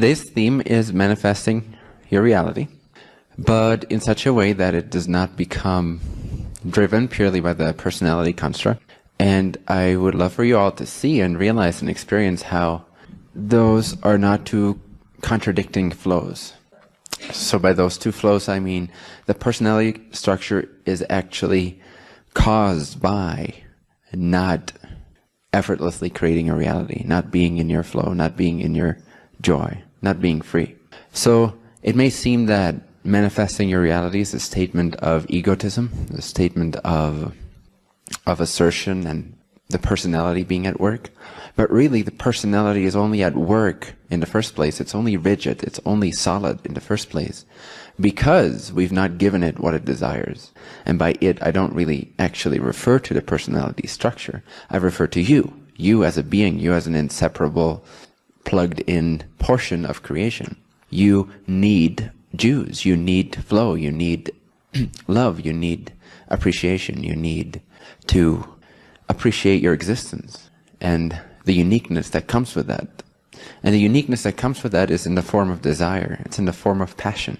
Today's theme is manifesting your reality, but in such a way that it does not become driven purely by the personality construct. And I would love for you all to see and realize and experience how those are not two contradicting flows. So by those two flows, I mean the personality structure is actually caused by not effortlessly creating a reality, not being in your flow, not being in your joy, not being free. So it may seem that manifesting your reality is a statement of egotism, a statement of assertion and the personality being at work. But really the personality is only at work in the first place. It's only rigid, it's only solid in the first place because we've not given it what it desires. And by it, I don't really actually refer to the personality structure. I refer to you as a being, you as an inseparable, plugged in portion of creation. You need juice, you need flow, you need love, you need appreciation, you need to appreciate your existence and the uniqueness that comes with that. And the uniqueness that comes with that is in the form of desire. It's in the form of passion,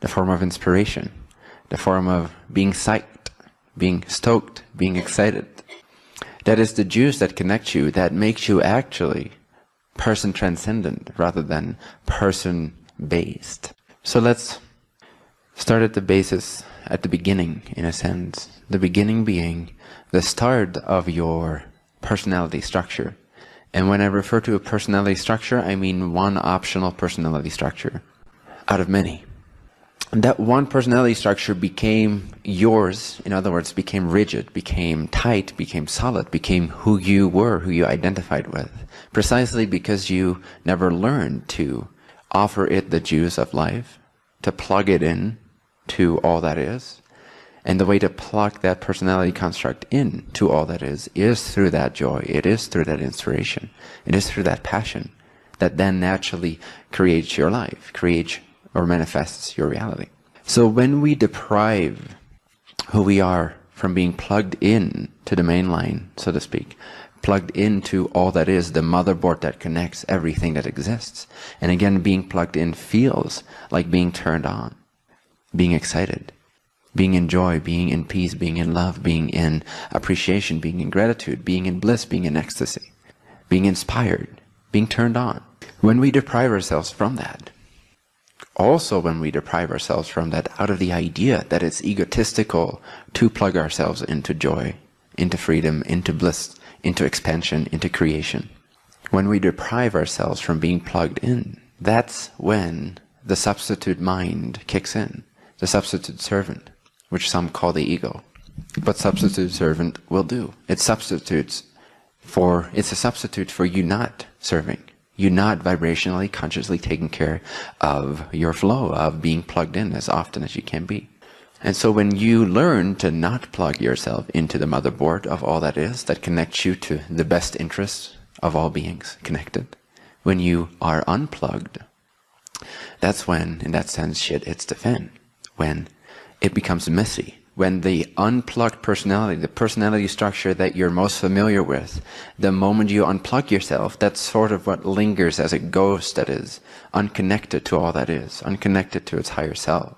the form of inspiration, the form of being psyched, being stoked, being excited. That is the juice that connects you, that makes you actually person transcendent rather than person based. So let's start at the basis, at the beginning, in a sense. The beginning being the start of your personality structure. And when I refer to a personality structure, I mean one optional personality structure out of many. And that one personality structure became yours, in other words, became rigid, became tight, became solid, became who you were, who you identified with, precisely because you never learned to offer it the juice of life, to plug it in to all that is. And the way to plug that personality construct in to all that is through that joy, it is through that inspiration, it is through that passion that then naturally creates your life, creates or manifests your reality. So when we deprive who we are from being plugged in to the main line, so to speak, plugged into all that is, the motherboard that connects everything that exists, and again being plugged in feels like being turned on, being excited, being in joy, being in peace, being in love, being in appreciation, being in gratitude, being in bliss, being in ecstasy, being inspired, being turned on. When we deprive ourselves from that, also when we deprive ourselves from that out of the idea that it's egotistical to plug ourselves into joy, into freedom, into bliss, into expansion, into creation. When we deprive ourselves from being plugged in, that's when the substitute mind kicks in, the substitute servant, which some call the ego. But substitute servant will do. It's a substitute for you not serving, you not vibrationally, consciously taking care of your flow, of being plugged in as often as you can be. And so when you learn to not plug yourself into the motherboard of all that is, that connects you to the best interests of all beings connected, when you are unplugged, that's when, in that sense, shit hits the fan. When it becomes messy, when the unplugged personality, the personality structure that you're most familiar with, the moment you unplug yourself, that's sort of what lingers as a ghost that is unconnected to all that is, unconnected to its higher self,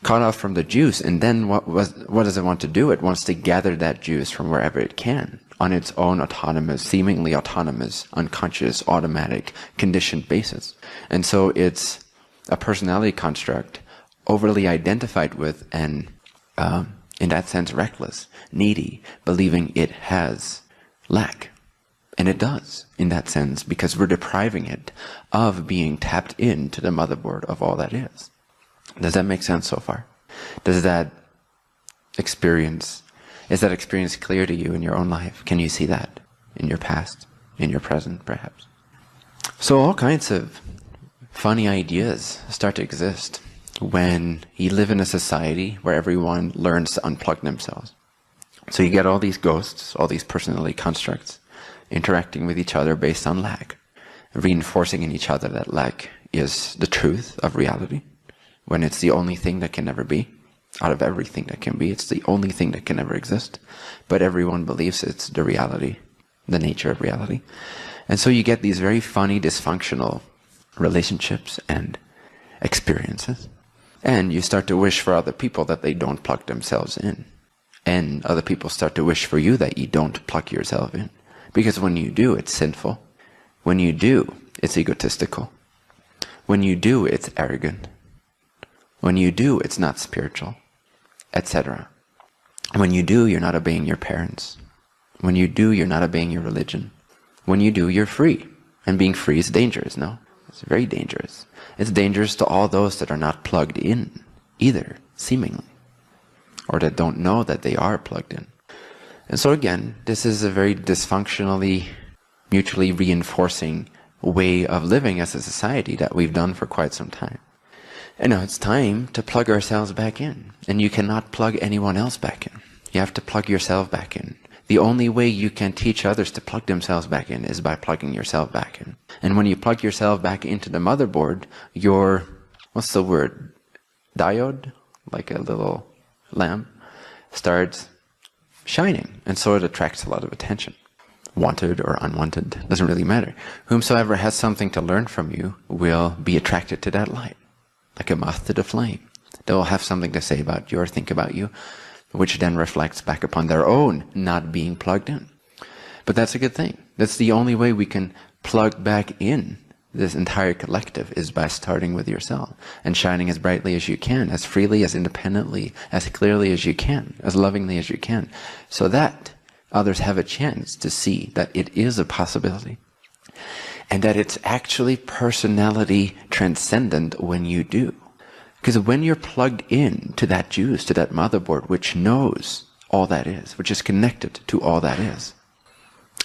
cut off from the juice. And then what does it want to do? It wants to gather that juice from wherever it can on its own autonomous, seemingly autonomous, unconscious, automatic, conditioned basis. And so it's a personality construct overly identified with and in that sense reckless, needy, believing it has lack. And it does in that sense because we're depriving it of being tapped into the motherboard of all that is. Does that make sense so far? Is that experience clear to you in your own life? Can you see that in your past, in your present perhaps? So all kinds of funny ideas start to exist when you live in a society where everyone learns to unplug themselves. So you get all these ghosts, all these personality constructs, interacting with each other based on lack, reinforcing in each other that lack is the truth of reality, when it's the only thing that can never be. Out of everything that can be, it's the only thing that can never exist. But everyone believes it's the reality, the nature of reality. And so you get these very funny, dysfunctional relationships and experiences. And you start to wish for other people that they don't plug themselves in. And other people start to wish for you that you don't plug yourself in. Because when you do, it's sinful. When you do, it's egotistical. When you do, it's arrogant. When you do, it's not spiritual, etc. When you do, you're not obeying your parents. When you do, you're not obeying your religion. When you do, you're free. And being free is dangerous, no? It's very dangerous. It's dangerous to all those that are not plugged in, either, seemingly, or that don't know that they are plugged in. And so again, this is a very dysfunctionally, mutually reinforcing way of living as a society that we've done for quite some time. And now it's time to plug ourselves back in. And you cannot plug anyone else back in. You have to plug yourself back in. The only way you can teach others to plug themselves back in is by plugging yourself back in. And when you plug yourself back into the motherboard, your, what's the word? Diode? Like a little lamp starts shining. And so it attracts a lot of attention. Wanted or unwanted, doesn't really matter. Whomsoever has something to learn from you will be attracted to that light. Like a moth to the flame. They will have something to say about you or think about you, which then reflects back upon their own not being plugged in. But that's a good thing. That's the only way we can plug back in this entire collective, is by starting with yourself and shining as brightly as you can, as freely, as independently, as clearly as you can, as lovingly as you can, so that others have a chance to see that it is a possibility. And that it's actually personality transcendent when you do. Because when you're plugged in to that juice, to that motherboard, which knows all that is, which is connected to all that is,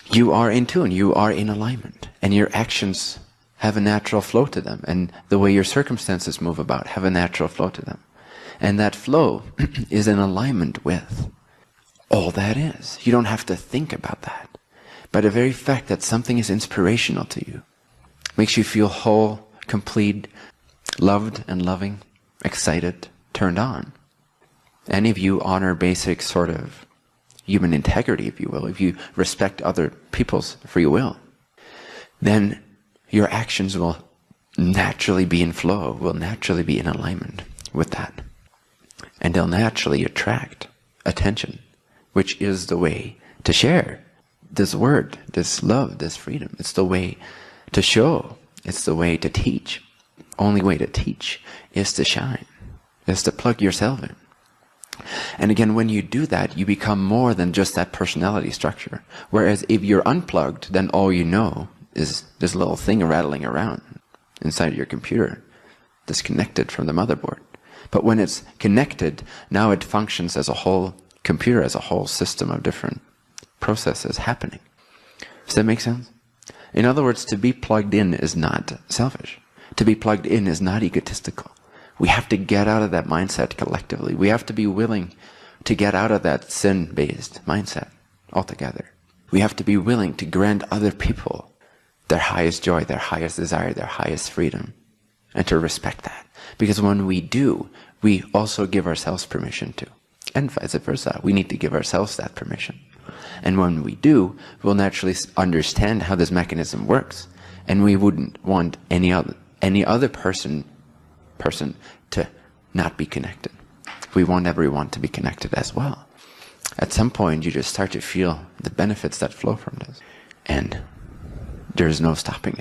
you are in tune, you are in alignment, and your actions have a natural flow to them, and the way your circumstances move about have a natural flow to them. And that flow is in alignment with all that is. You don't have to think about that. But the very fact that something is inspirational to you makes you feel whole, complete, loved and loving, excited, turned on. And if you honor basic sort of human integrity, if you will, if you respect other people's free will, then your actions will naturally be in flow, will naturally be in alignment with that. And they'll naturally attract attention, which is the way to share this word, this love, this freedom. It's the way to show. It's the way to teach. Only way to teach is to shine, is to plug yourself in. And again, when you do that, you become more than just that personality structure. Whereas if you're unplugged, then all you know is this little thing rattling around inside your computer, disconnected from the motherboard. But when it's connected, now it functions as a whole computer, as a whole system of different processes happening. Does that make sense? In other words, to be plugged in is not selfish. To be plugged in is not egotistical. We have to get out of that mindset collectively. We have to be willing to get out of that sin-based mindset altogether. We have to be willing to grant other people their highest joy, their highest desire, their highest freedom, and to respect that. Because when we do, we also give ourselves permission to. And vice versa. We need to give ourselves that permission. And when we do, we'll naturally understand how this mechanism works. And we wouldn't want any other person to not be connected. We want everyone to be connected as well. At some point, you just start to feel the benefits that flow from this. And there's no stopping it.